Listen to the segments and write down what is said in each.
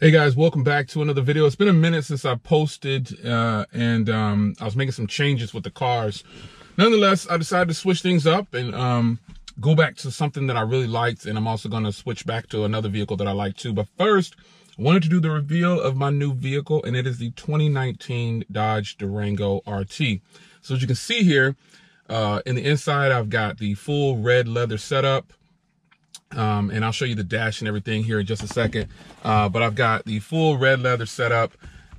Hey guys, welcome back to another video. It's been a minute since I posted and I was making some changes with the cars. Nonetheless, I decided to switch things up and go back to something that I really liked, and I'm also going to switch back to another vehicle that I like too. But first, I wanted to do the reveal of my new vehicle, and it is the 2019 Dodge Durango RT. So as you can see here, in the inside, I've got the full red leather setup. And I'll show you the dash and everything here in just a second. But I've got the full red leather setup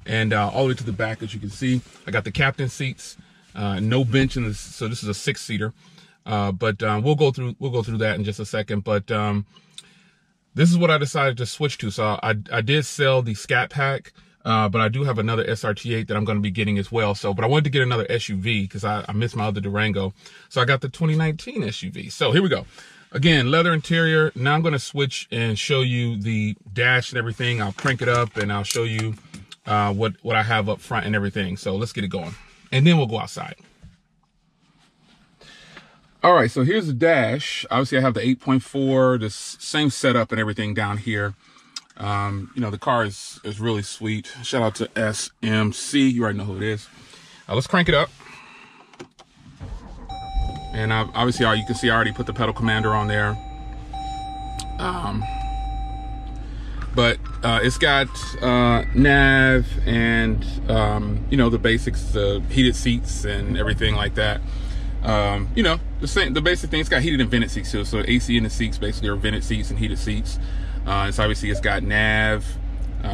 and all the way to the back, as you can see. I got the captain seats, no bench in this, so this is a 6-seater. But we'll go through that in just a second. But this is what I decided to switch to. So I did sell the Scat Pack, but I do have another SRT8 that I'm going to be getting as well. So, but I wanted to get another SUV because I missed my other Durango. So I got the 2019 SUV. So here we go. Again, leather interior. Now I'm going to switch and show you the dash and everything. I'll crank it up and I'll show you what I have up front and everything. So let's get it going. And then we'll go outside. All right, so here's the dash. Obviously, I have the 8.4, the same setup and everything down here. You know, the car is really sweet. Shout out to SMC. You already know who it is. Let's crank it up. And obviously, you can see I already put the pedal commander on there. But it's got nav and, you know, the basics, the heated seats and everything like that. You know, the basic thing. It's got heated and vented seats too. So AC in the seats basically are vented seats and heated seats. So obviously, it's got nav.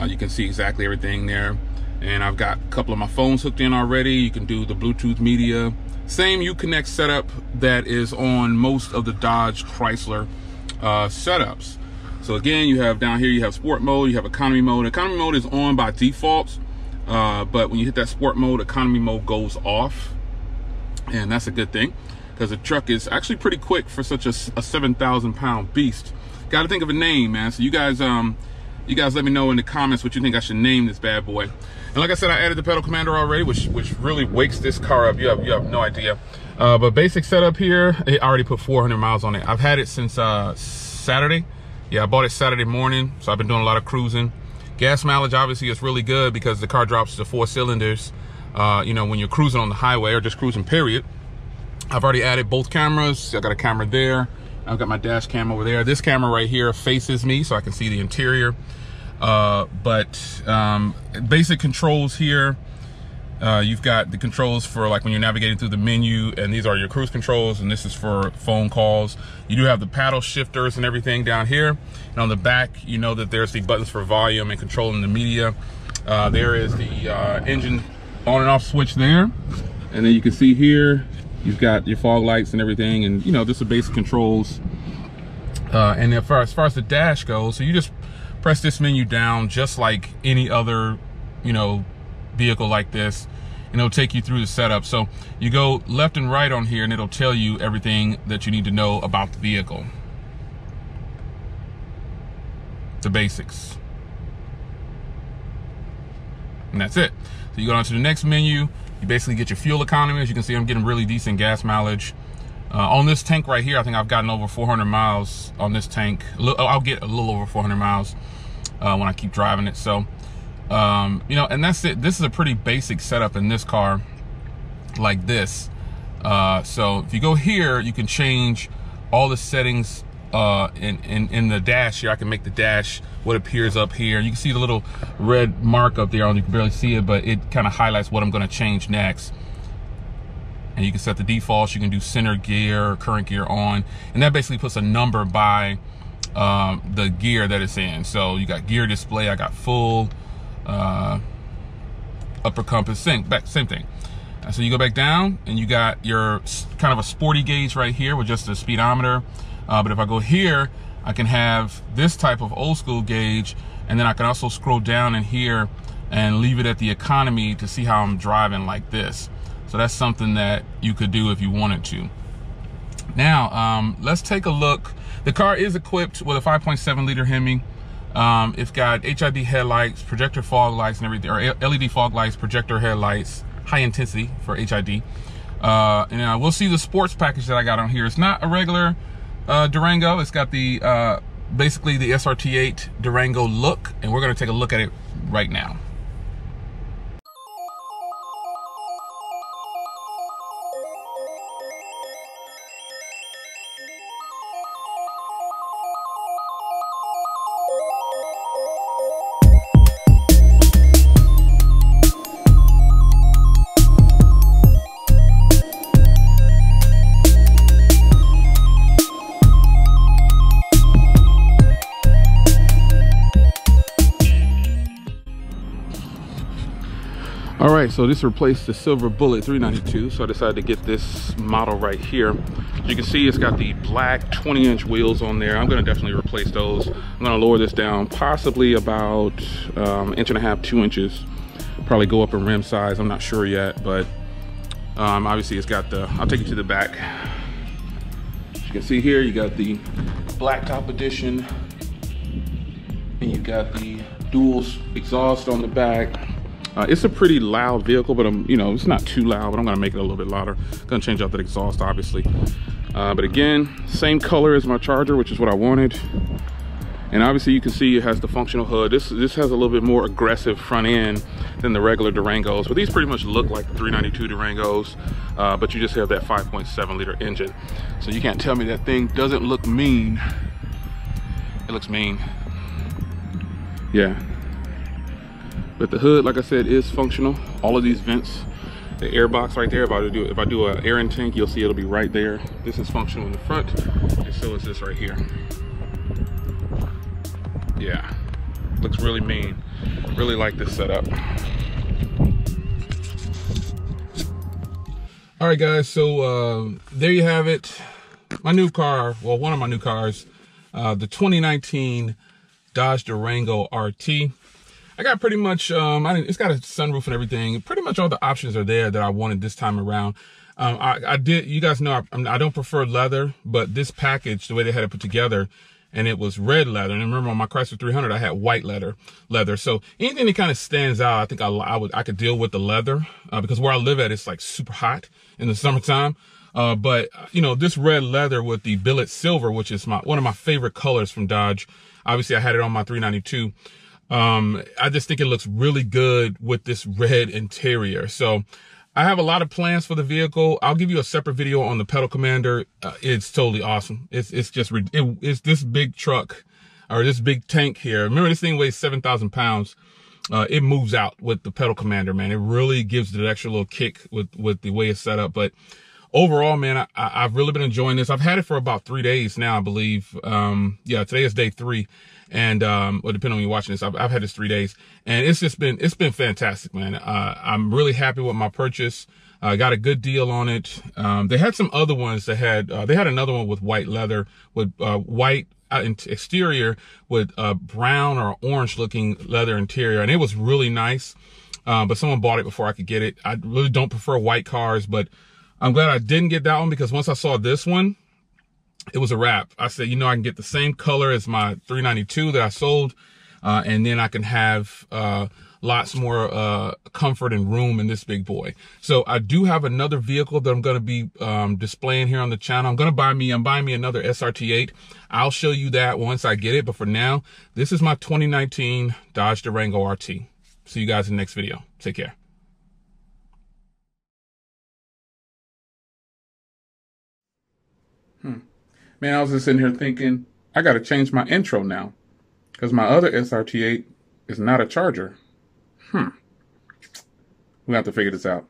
You can see exactly everything there. And I've got a couple of my phones hooked in already. You can do the Bluetooth media. Same Uconnect setup that is on most of the Dodge Chrysler setups. So again, you have down here, you have sport mode, you have economy mode. Economy mode is on by default, but when you hit that sport mode, economy mode goes off. And that's a good thing because the truck is actually pretty quick for such a 7,000-pound beast. Got to think of a name, man. So you guys let me know in the comments what you think I should name this bad boy. And like I said, I added the pedal commander already, which really wakes this car up. You have no idea. But basic setup here, I already put 400 miles on it. I've had it since Saturday. Yeah, I bought it Saturday morning, so I've been doing a lot of cruising. Gas mileage, obviously, is really good because the car drops to 4 cylinders, you know, when you're cruising on the highway or just cruising, period. I've already added both cameras. I got a camera there. I've got my dash cam over there. This camera right here faces me, so I can see the interior. Basic controls here. You've got the controls for like when you're navigating through the menu, and these are your cruise controls, and this is for phone calls. You do have the paddle shifters and everything down here. And on the back, you know that there's the buttons for volume and controlling the media. There is the engine on and off switch there. And then you can see here, you've got your fog lights and everything, and you know, just the basic controls. And as far as the dash goes, so you just press this menu down just like any other, you know, vehicle like this, and it'll take you through the setup. So you go left and right on here, and it'll tell you everything that you need to know about the vehicle. The basics. And that's it. So you go on to the next menu, you basically get your fuel economy. As you can see, I'm getting really decent gas mileage. On this tank right here, I think I've gotten over 400 miles on this tank. I'll get a little over 400 miles when I keep driving it. So, you know, and that's it. This is a pretty basic setup in this car, like this. So if you go here, you can change all the settings in the dash here. I can make the dash what appears up here. You can see the little red mark up there. You can barely see it, but it kind of highlights what I'm going to change next. And you can set the defaults. You can do center gear or current gear on, and that basically puts a number by the gear that it's in. So you got gear display. I got full, upper compass, same thing. So you go back down, and you got your kind of a sporty gauge right here with just the speedometer. But if I go here, I can have this type of old school gauge, and then I can also scroll down in here and leave it at the economy to see how I'm driving like this. So that's something that you could do if you wanted to. Now, let's take a look. The car is equipped with a 5.7 liter Hemi. It's got HID headlights, projector fog lights and everything, or LED fog lights, projector headlights, high intensity for HID. And we'll see the sports package that I got on here. It's not a regular Durango. It's got the basically the SRT8 Durango look, and we're going to take a look at it right now. All right, so this replaced the Silver Bullet 392, so I decided to get this model right here. As you can see, it's got the black 20-inch wheels on there. I'm gonna definitely replace those. I'm gonna lower this down possibly about 1.5 inches, 2 inches. Probably go up in rim size, I'm not sure yet, but obviously it's got the, I'll take you to the back. As you can see here, you got the blacktop edition, and you got the dual exhaust on the back. It's a pretty loud vehicle, but you know, it's not too loud, but I'm gonna make it a little bit louder. Gonna change out that exhaust, obviously. But again, same color as my Charger, which is what I wanted. And obviously you can see it has the functional hood. This has a little bit more aggressive front end than the regular Durangos, but these pretty much look like the 392 Durangos, but you just have that 5.7 liter engine. So you can't tell me that thing doesn't look mean. It looks mean. Yeah. But the hood, like I said, is functional. All of these vents, the air box right there, if I do an air intake, you'll see it'll be right there. This is functional in the front, and so is this right here. Yeah, looks really mean. Really like this setup. All right, guys, so there you have it. My new car, well, one of my new cars, the 2019 Dodge Durango RT. I got pretty much, it's got a sunroof and everything. Pretty much all the options are there that I wanted this time around. You guys know I don't prefer leather, but this package, the way they had it put together, and it was red leather. And remember on my Chrysler 300, I had white leather. So anything that kind of stands out, I think I could deal with the leather, because where I live at, it's like super hot in the summertime. But you know, this red leather with the billet silver, which is one of my favorite colors from Dodge. Obviously I had it on my 392. I just think it looks really good with this red interior. So I have a lot of plans for the vehicle. I'll give you a separate video on the pedal commander. It's totally awesome. It's this big truck, or this big tank here. Remember, this thing weighs 7,000 pounds. It moves out with the pedal commander, man. It really gives it an extra little kick with the way it's set up. But overall, man, I've really been enjoying this. I've had it for about 3 days now, I believe. Yeah, today is day 3. And, well, depending on when you're watching this, I've had this 3 days, and it's been fantastic, man. I'm really happy with my purchase. Got a good deal on it. They had some other ones that had, they had another one with white leather, with, white exterior with, brown or orange looking leather interior. And it was really nice. But someone bought it before I could get it. I really don't prefer white cars, but I'm glad I didn't get that one, because once I saw this one, it was a wrap. I said, you know, I can get the same color as my 392 that I sold, and then I can have lots more comfort and room in this big boy. So I do have another vehicle that I'm going to be displaying here on the channel. I'm buying me another SRT8. I'll show you that once I get it. But for now, this is my 2019 Dodge Durango RT. See you guys in the next video. Take care. Man, I was just sitting here thinking, I got to change my intro now, because my other SRT8 is not a Charger. We have to figure this out.